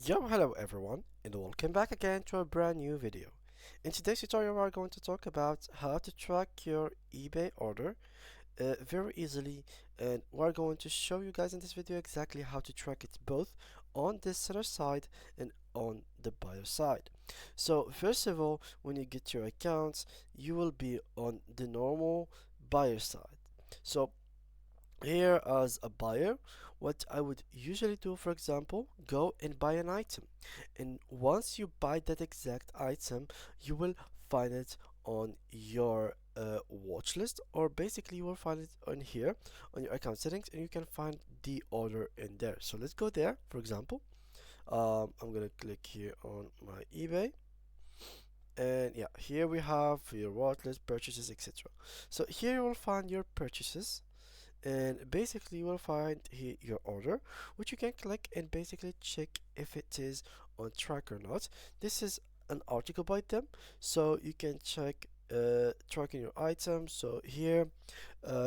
Yo, hello everyone, and welcome back again to a brand new video. In today's tutorial, we are going to talk about how to track your eBay order very easily, and we're going to show you guys in this video exactly how to track it both on the seller side and on the buyer side. So first of all, when you get your accounts, you will be on the normal buyer side. So here, as a buyer, what I would usually do, for example, go and buy an item, and once you buy that exact item, you will find it on your watch list, or basically you will find it on here on your account settings, and you can find the order in there. So let's go there. For example, I'm gonna click here on my eBay, and yeah, here we have your watch list, purchases, etc. So here you will find your purchases, and basically you will find here your order, which you can click and basically check if it is on track or not. This is an article by them, so you can check tracking your items. So here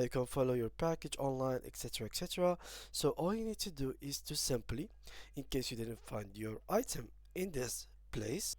you can follow your package online, etc, etc. So all you need to do is to simply, in case you didn't find your item in this place,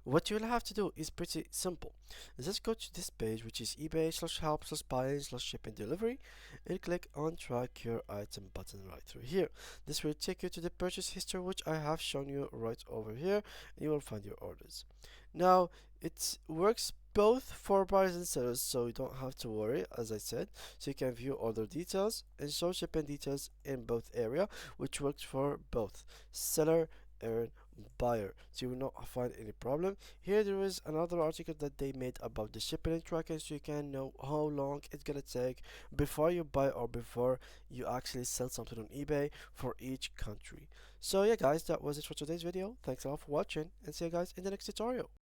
what you'll have to do is pretty simple. Just go to this page, which is ebay/help/buying/ship and delivery, and click on track your item button right through here. This will take you to the purchase history, which I have shown you right over here, and you will find your orders. Now it works both for buyers and sellers, so you don't have to worry, as I said. So you can view order details and show shipping details in both area, which works for both seller and buyer, so you will not find any problem. Here there is another article that they made about the shipping and tracking, so you can know how long it's gonna take before you buy or before you actually sell something on eBay for each country. So yeah guys, that was it for today's video. Thanks a lot for watching, and see you guys in the next tutorial.